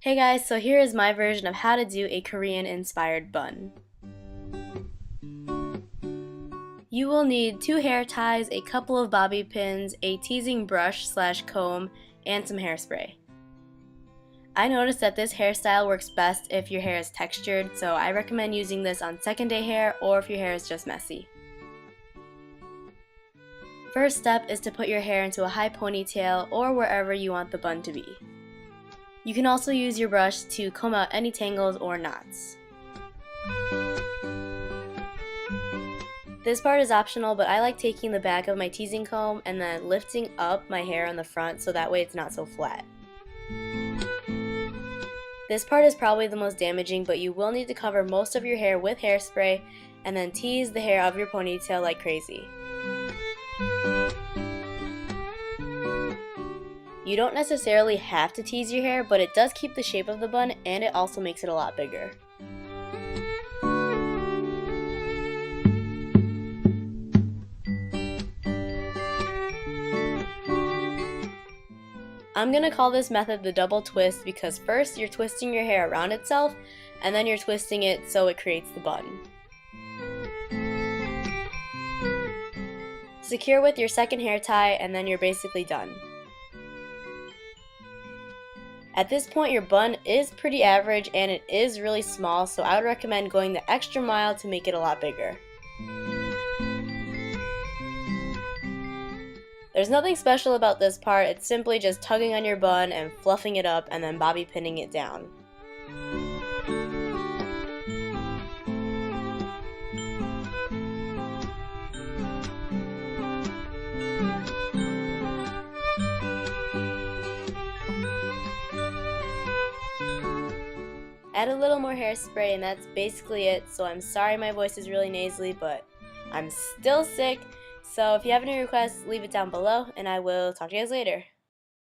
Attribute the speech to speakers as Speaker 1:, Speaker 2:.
Speaker 1: Hey guys, so here is my version of how to do a Korean inspired bun. You will need 2 hair ties, a couple of bobby pins, a teasing brush / comb, and some hairspray. I noticed that this hairstyle works best if your hair is textured, so I recommend using this on second day hair or if your hair is just messy. First step is to put your hair into a high ponytail or wherever you want the bun to be. You can also use your brush to comb out any tangles or knots. This part is optional, but I like taking the back of my teasing comb and then lifting up my hair on the front so that way it's not so flat. This part is probably the most damaging, but you will need to cover most of your hair with hairspray and then tease the hair of your ponytail like crazy. You don't necessarily have to tease your hair, but it does keep the shape of the bun and it also makes it a lot bigger. I'm gonna call this method the double twist because first you're twisting your hair around itself and then you're twisting it so it creates the bun. Secure with your second hair tie and then you're basically done. At this point your bun is pretty average and it is really small, so I would recommend going the extra mile to make it a lot bigger. There's nothing special about this part, it's simply just tugging on your bun and fluffing it up and then bobby pinning it down. Add a little more hairspray and that's basically it, so I'm sorry my voice is really nasally, but I'm still sick, so if you have any requests, leave it down below and I will talk to you guys later.